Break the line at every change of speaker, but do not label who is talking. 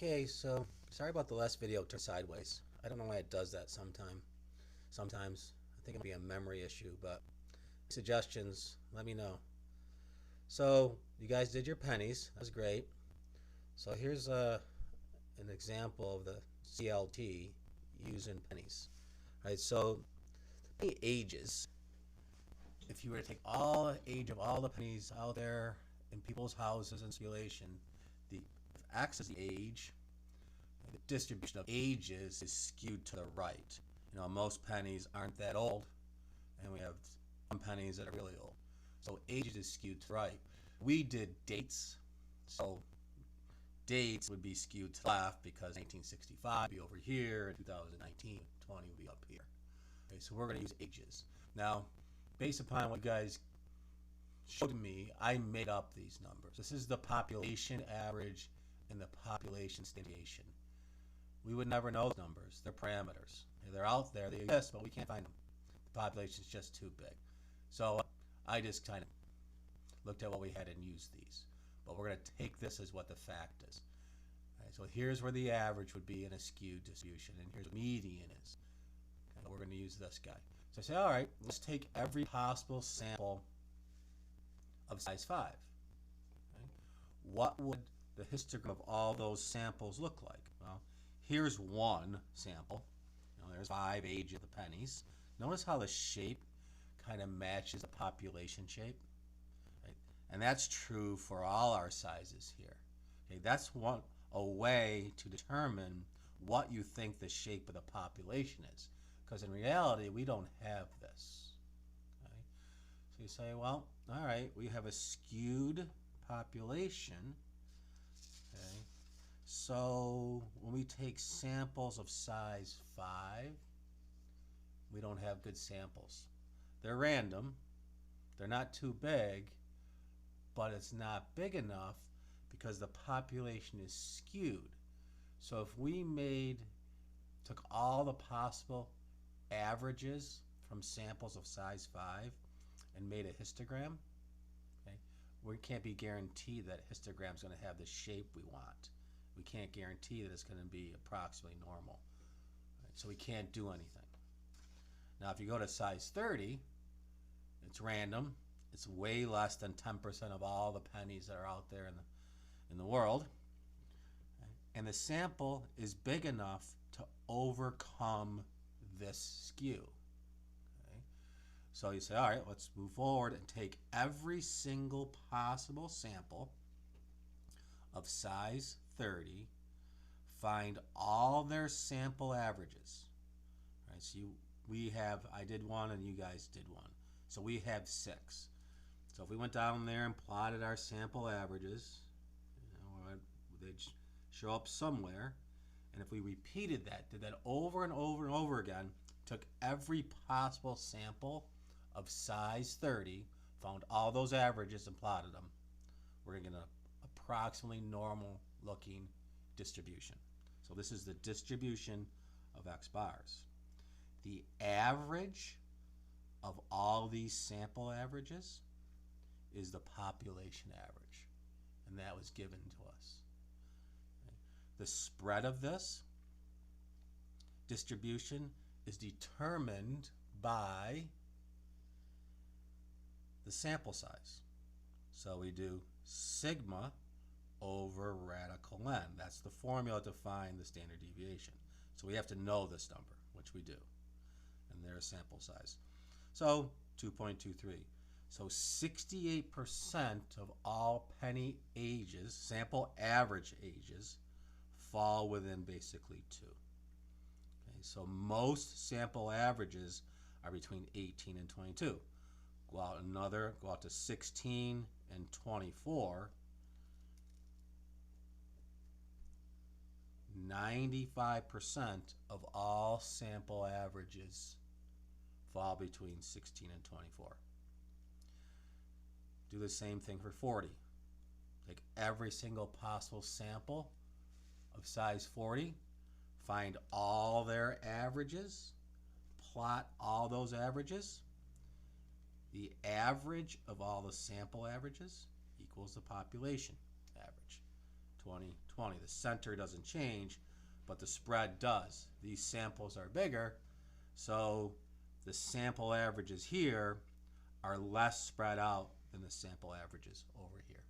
Okay, so sorry about the last video turned sideways. I don't know why it does that sometimes. I think it might be a memory issue, but suggestions, let me know. So you guys did your pennies. That was great. So here's an example of the CLT using pennies. All right, so penny ages. If you were to take all the age of all the pennies out there in people's houses in circulation, if X is the age, the distribution of ages is skewed to the right. Most pennies aren't that old, and we have some pennies that are really old. So ages is skewed to the right. We did dates, so dates would be skewed to the left because 1965 would be over here, and 2019, 20 would be up here. Okay, so we're going to use ages. Now, based upon what you guys showed me, I made up these numbers. This is the population average and the population stimulation. We would never know those numbers. They're parameters. They're out there. They exist, but we can't find them. The population is just too big. So I just kind of looked at what we had and used these. But we're going to take this as what the fact is. All right, so here's where the average would be in a skewed distribution, and here's what median is. Okay, we're going to use this guy. So I say, all right, let's take every possible sample of size 5. Okay? What would the histogram of all those samples look like? Well, here's one sample. There's 5 ages of the pennies. Notice how the shape kind of matches the population shape. Right? And that's true for all our sizes here. Okay, that's a way to determine what you think the shape of the population is. Because in reality, we don't have this. Okay? So you say, well, all right, we have a skewed population. Okay? So when we take samples of size 5, we don't have good samples. They're random. They're not too big, but it's not big enough because the population is skewed. So if we took all the possible averages from samples of size 5 and made a histogram, okay, we can't be guaranteed that histogram is going to have the shape we want. We can't guarantee that it's going to be approximately normal. Right? So we can't do anything. Now if you go to size 30, it's random. It's way less than 10% of all the pennies that are out there in the world. And the sample is big enough to overcome this skew. Okay? So you say, all right, let's move forward and take every single possible sample of size 30, find all their sample averages. All right, so I did one and you guys did one. So we have 6. So if we went down there and plotted our sample averages, they'd show up somewhere. And if we repeated that, did that over and over and over again, took every possible sample of size 30, found all those averages and plotted them, we're going to get an approximately normal looking distribution. So this is the distribution of X bars. The average of all these sample averages is the population average, and that was given to us. The spread of this distribution is determined by the sample size. So we do sigma over radical n. That's the formula to find the standard deviation. So we have to know this number, which we do. And there's sample size. So 2.23. So 68% of all penny ages, sample average ages, fall within basically 2. Okay, so most sample averages are between 18 and 22. Go out to 16 and 24. 95% of all sample averages fall between 16 and 24. Do the same thing for 40. Take every single possible sample of size 40, find all their averages, plot all those averages. The average of all the sample averages equals the population average. 20, 20. The center doesn't change, but the spread does. These samples are bigger, so the sample averages here are less spread out than the sample averages over here.